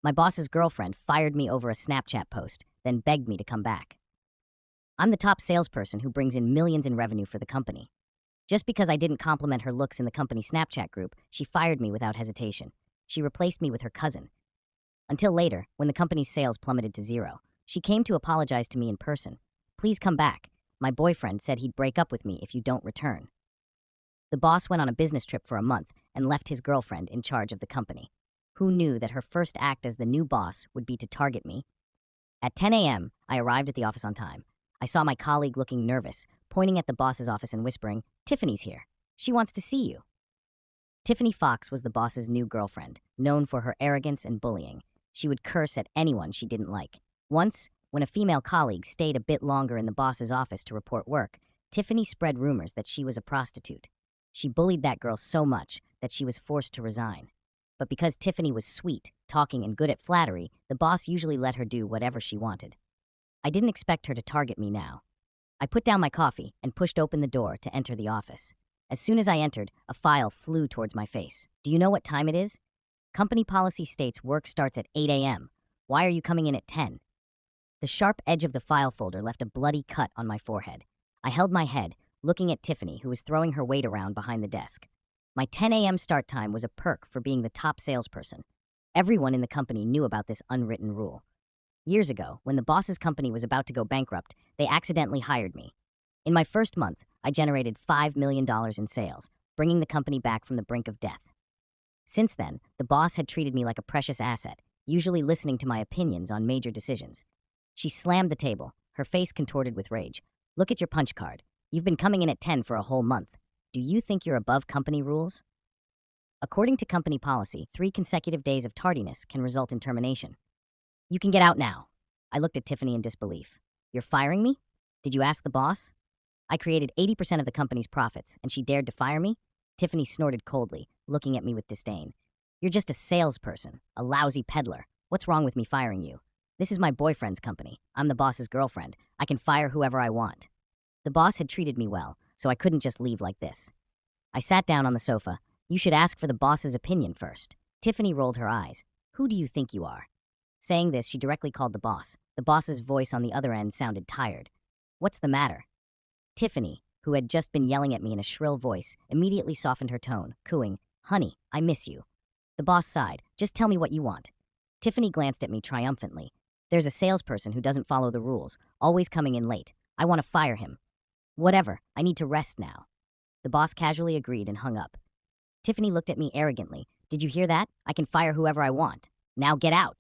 My boss's girlfriend fired me over a Snapchat post, then begged me to come back. I'm the top salesperson who brings in millions in revenue for the company. Just because I didn't compliment her looks in the company Snapchat group, she fired me without hesitation. She replaced me with her cousin. Until later, when the company's sales plummeted to zero, she came to apologize to me in person. Please come back. My boyfriend said he'd break up with me if you don't return. The boss went on a business trip for a month and left his girlfriend in charge of the company. Who knew that her first act as the new boss would be to target me? At 10 a.m., I arrived at the office on time. I saw my colleague looking nervous, pointing at the boss's office and whispering, "Tiffany's here. She wants to see you." Tiffany Fox was the boss's new girlfriend, known for her arrogance and bullying. She would curse at anyone she didn't like. Once, when a female colleague stayed a bit longer in the boss's office to report work, Tiffany spread rumors that she was a prostitute. She bullied that girl so much that she was forced to resign. But because Tiffany was sweet, talking, and good at flattery, the boss usually let her do whatever she wanted. I didn't expect her to target me now. I put down my coffee and pushed open the door to enter the office. As soon as I entered, a file flew towards my face. "Do you know what time it is? Company policy states work starts at 8 a.m. Why are you coming in at 10? The sharp edge of the file folder left a bloody cut on my forehead. I held my head, looking at Tiffany, who was throwing her weight around behind the desk. My 10 a.m. start time was a perk for being the top salesperson. Everyone in the company knew about this unwritten rule. Years ago, when the boss's company was about to go bankrupt, they accidentally hired me. In my first month, I generated $5 million in sales, bringing the company back from the brink of death. Since then, the boss had treated me like a precious asset, usually listening to my opinions on major decisions. She slammed the table, her face contorted with rage. "Look at your punch card. You've been coming in at 10 for a whole month. Do you think you're above company rules?" According to company policy, 3 consecutive days of tardiness can result in termination. "You can get out now." I looked at Tiffany in disbelief. "You're firing me? Did you ask the boss?" I created 80% of the company's profits, and she dared to fire me? Tiffany snorted coldly, looking at me with disdain. "You're just a salesperson, a lousy peddler. What's wrong with me firing you? This is my boyfriend's company. I'm the boss's girlfriend. I can fire whoever I want." The boss had treated me well, so I couldn't just leave like this. I sat down on the sofa. "You should ask for the boss's opinion first." Tiffany rolled her eyes. "Who do you think you are?" Saying this, she directly called the boss. The boss's voice on the other end sounded tired. "What's the matter?" Tiffany, who had just been yelling at me in a shrill voice, immediately softened her tone, cooing, "Honey, I miss you." The boss sighed. "Just tell me what you want." Tiffany glanced at me triumphantly. "There's a salesperson who doesn't follow the rules, always coming in late. I want to fire him." "Whatever, I need to rest now." The boss casually agreed and hung up. Tiffany looked at me arrogantly. "Did you hear that? I can fire whoever I want. Now get out."